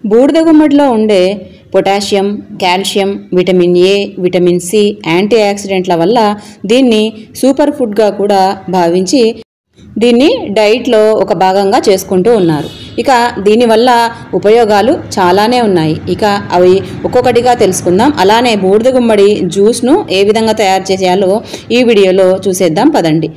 బూడిద గుమ్మడిలో ఉండే potassium, calcium, vitamin A, vitamin C, anti ఆక్సిడెంట్ల వల్ల దీన్ని సూపర్ ఫుడ్గా కూడా భావించి దీన్ని డైట్లో ఒక భాగంగా చేసుకుంటూ ఉన్నారు. ఇక దీనివల్ల ఉపయోగాలు చాలానే ఉన్నాయి. ఇక అవి ఒక్కొక్కటిగా తెలుసుకుందాం. అలానే బూడిద గుమ్మడి జ్యూస్ను ఏ విధంగా తయారు చేయాలో ఈ వీడియోలో చూసేద్దాం పదండి.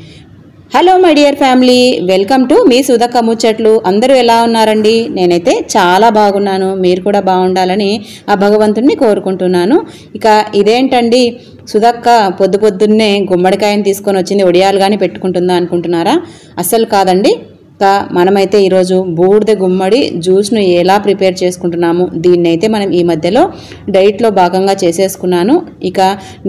Hello my dear family, welcome to మీ సుధక్క ముచ్చట్లు. అందరూ ఎలా ఉన్నారండి? నేనైతే చాలా బాగున్నాను. మీరు కూడా బాగుండాలని ఆ భగవంతుణ్ణి కోరుకుంటున్నాను. ఇక ఇదేంటండి సుధక్క పొద్దున్నే గుమ్మడికాయని తీసుకొని వచ్చింది ఒడియాలు కానీ పెట్టుకుంటుందా అనుకుంటున్నారా? అస్సలు కాదండి. మనమైతే ఈరోజు బూడిద గుమ్మడి జ్యూస్ను ఎలా ప్రిపేర్ చేసుకుంటున్నాము, దీన్ని అయితే మనం ఈ మధ్యలో డైట్లో భాగంగా చేసేసుకున్నాను. ఇక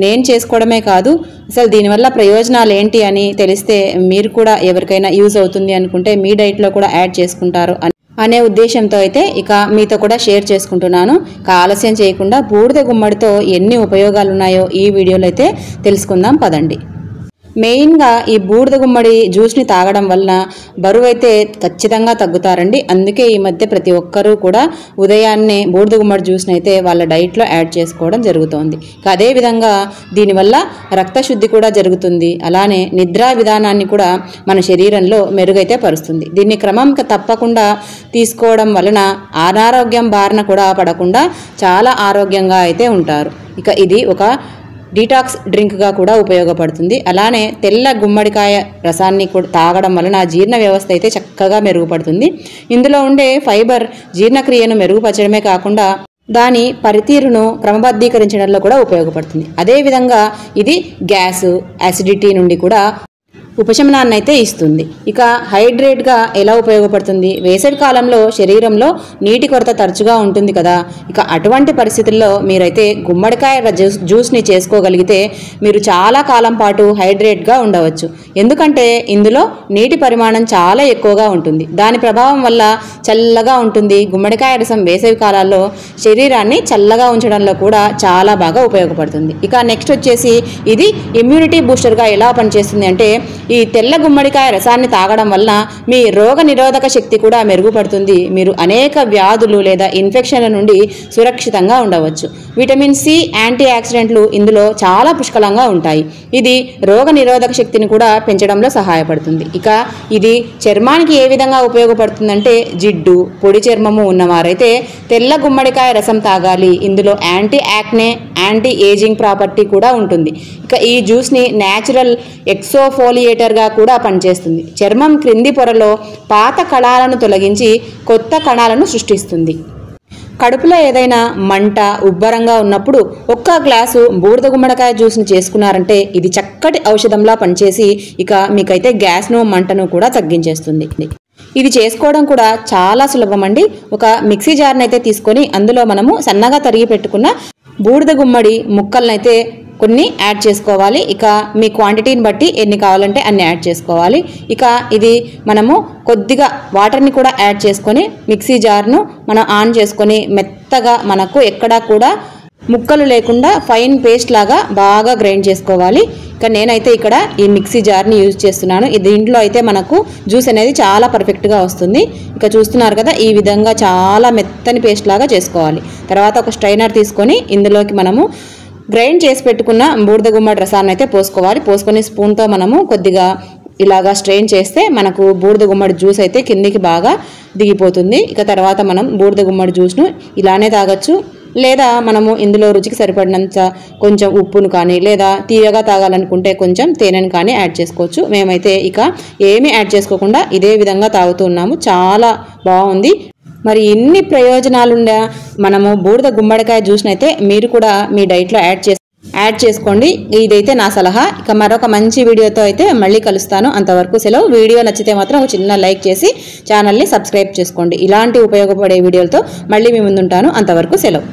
నేను చేసుకోవడమే కాదు, అసలు దీనివల్ల ప్రయోజనాలు ఏంటి అని తెలిస్తే మీరు కూడా ఎవరికైనా యూజ్ అవుతుంది అనుకుంటే మీ డైట్లో కూడా యాడ్ చేసుకుంటారు అనే ఉద్దేశంతో అయితే ఇక మీతో కూడా షేర్ చేసుకుంటున్నాను. ఆలస్యం చేయకుండా బూడిద గుమ్మడితో ఎన్ని ఉపయోగాలు ఉన్నాయో ఈ వీడియోలో అయితే తెలుసుకుందాం పదండి. మెయిన్గా ఈ బూడిద గుమ్మడి జ్యూస్ని తాగడం వలన బరువు అయితే ఖచ్చితంగా తగ్గుతారండి. అందుకే ఈ మధ్య ప్రతి ఒక్కరూ కూడా ఉదయాన్నే బూడిద గుమ్మడి జ్యూస్ని అయితే వాళ్ళ డైట్లో యాడ్ చేసుకోవడం జరుగుతోంది. అదేవిధంగా దీనివల్ల రక్తశుద్ధి కూడా జరుగుతుంది. అలానే నిద్రా విధానాన్ని కూడా మన శరీరంలో మెరుగైతే పరుస్తుంది. దీన్ని క్రమం తప్పకుండా తీసుకోవడం వలన అనారోగ్యం బారిన కూడా పడకుండా చాలా ఆరోగ్యంగా అయితే ఉంటారు. ఇక ఇది ఒక డీటాక్స్ డ్రింక్గా కూడా ఉపయోగపడుతుంది. అలానే తెల్ల గుమ్మడికాయ రసాన్ని కూడా తాగడం వలన జీర్ణ వ్యవస్థ అయితే చక్కగా మెరుగుపడుతుంది. ఇందులో ఉండే ఫైబర్ జీర్ణక్రియను మెరుగుపరచడమే కాకుండా దాని పనితీరును క్రమబద్ధీకరించడంలో కూడా ఉపయోగపడుతుంది. అదేవిధంగా ఇది గ్యాస్, యాసిడిటీ నుండి కూడా ఉపశమనాన్ని అయితే ఇస్తుంది. ఇక హైడ్రేట్గా ఎలా ఉపయోగపడుతుంది? వేసవి కాలంలో శరీరంలో నీటి కొరత తరచుగా ఉంటుంది కదా. ఇక అటువంటి పరిస్థితుల్లో మీరైతే గుమ్మడికాయ జ్యూస్ని చేసుకోగలిగితే మీరు చాలా కాలం పాటు హైడ్రేట్గా ఉండవచ్చు. ఎందుకంటే ఇందులో నీటి పరిమాణం చాలా ఎక్కువగా ఉంటుంది. దాని ప్రభావం వల్ల చల్లగా ఉంటుంది. గుమ్మడికాయ రసం వేసవి కాలాల్లో శరీరాన్ని చల్లగా ఉంచడంలో కూడా చాలా బాగా ఉపయోగపడుతుంది. ఇక నెక్స్ట్ వచ్చేసి ఇది ఇమ్యూనిటీ బూస్టర్గా ఎలా పనిచేస్తుంది అంటే ఈ తెల్ల గుమ్మడికాయ రసాన్ని తాగడం వలన మీ రోగ నిరోధక శక్తి కూడా మెరుగుపడుతుంది. మీరు అనేక వ్యాధులు లేదా ఇన్ఫెక్షన్ల నుండి సురక్షితంగా ఉండవచ్చు. విటమిన్ సి, యాంటీ ఆక్సిడెంట్లు ఇందులో చాలా పుష్కలంగా ఉంటాయి. ఇది రోగ నిరోధక శక్తిని కూడా పెంచడంలో సహాయపడుతుంది. ఇక ఇది చర్మానికి ఏ విధంగా ఉపయోగపడుతుందంటే జిడ్డు, పొడి చర్మము ఉన్నవారైతే తెల్ల గుమ్మడికాయ రసం తాగాలి. ఇందులో anti acne, anti ageing property కూడా ఉంటుంది. ఇక ఈ జ్యూస్ని న్యాచురల్ ఎక్సోఫోలియేటర్గా కూడా పనిచేస్తుంది. చర్మం క్రింది పొరలో పాత కణాలను తొలగించి కొత్త కణాలను సృష్టిస్తుంది. కడుపులో ఏదైనా మంట, ఉబ్బరంగా ఉన్నప్పుడు ఒక్క గ్లాసు బూడిద గుమ్మడికాయ జ్యూస్ని చేసుకున్నారంటే ఇది చక్కటి ఔషధంలా పనిచేసి ఇక మీకైతే గ్యాస్ను, మంటను కూడా తగ్గించేస్తుంది. ఇది చేసుకోవడం కూడా చాలా సులభం అండి. ఒక మిక్సీ జార్ని అయితే తీసుకొని అందులో మనము సన్నగా తరిగి పెట్టుకున్న బూడిద గుమ్మడి ముక్కలనైతే కొన్ని యాడ్ చేసుకోవాలి. ఇక మీ క్వాంటిటీని బట్టి ఎన్ని కావాలంటే అన్ని యాడ్ చేసుకోవాలి. ఇక ఇది మనము కొద్దిగా వాటర్ని కూడా యాడ్ చేసుకొని మిక్సీ జార్ను మనం ఆన్ చేసుకొని మెత్తగా మనకు ఎక్కడా కూడా ముక్కలు లేకుండా ఫైన్ పేస్ట్ లాగా బాగా గ్రైండ్ చేసుకోవాలి. ఇక నేనైతే ఇక్కడ ఈ మిక్సీ జార్ని యూజ్ చేస్తున్నాను. దీంట్లో అయితే మనకు జ్యూస్ అనేది చాలా పర్ఫెక్ట్గా వస్తుంది. ఇక చూస్తున్నారు కదా, ఈ విధంగా చాలా మెత్తని పేస్ట్ లాగా చేసుకోవాలి. తర్వాత ఒక స్ట్రైనర్ తీసుకొని ఇందులోకి మనము గ్రైండ్ చేసి పెట్టుకున్న బూడిద గుమ్మడి రసాన్ని అయితే పోసుకోవాలి. పోసుకొని స్పూన్తో మనము కొద్దిగా ఇలాగా స్ట్రెయిన్ చేస్తే మనకు బూడిద గుమ్మడి జ్యూస్ అయితే కిందికి బాగా దిగిపోతుంది. ఇక తర్వాత మనం బూడిద గుమ్మడి జ్యూస్ను ఇలానే తాగొచ్చు, లేదా మనము ఇందులో రుచికి సరిపడినంత కొంచెం ఉప్పును కానీ లేదా తీయగా తాగాలనుకుంటే కొంచెం తేనెను కానీ యాడ్ చేసుకోవచ్చు. మేమైతే ఇక ఏమీ యాడ్ చేసుకోకుండా ఇదే విధంగా తాగుతూ ఉన్నాము. చాలా బాగుంది. మరి ఇన్ని ప్రయోజనాలుండా మనము బూడిద గుమ్మడికాయ జ్యూస్ని అయితే మీరు కూడా మీ డైట్లో యాడ్ చేసుకోండి. ఇదైతే నా సలహా. ఇక మరొక మంచి వీడియోతో అయితే మళ్ళీ కలుస్తాను. అంతవరకు సెలవు. వీడియో నచ్చితే మాత్రం ఒక చిన్న లైక్ చేసి ఛానల్ని సబ్స్క్రైబ్ చేసుకోండి. ఇలాంటి ఉపయోగపడే వీడియోలతో మళ్ళీ మీ ముందుంటాను. అంతవరకు సెలవు.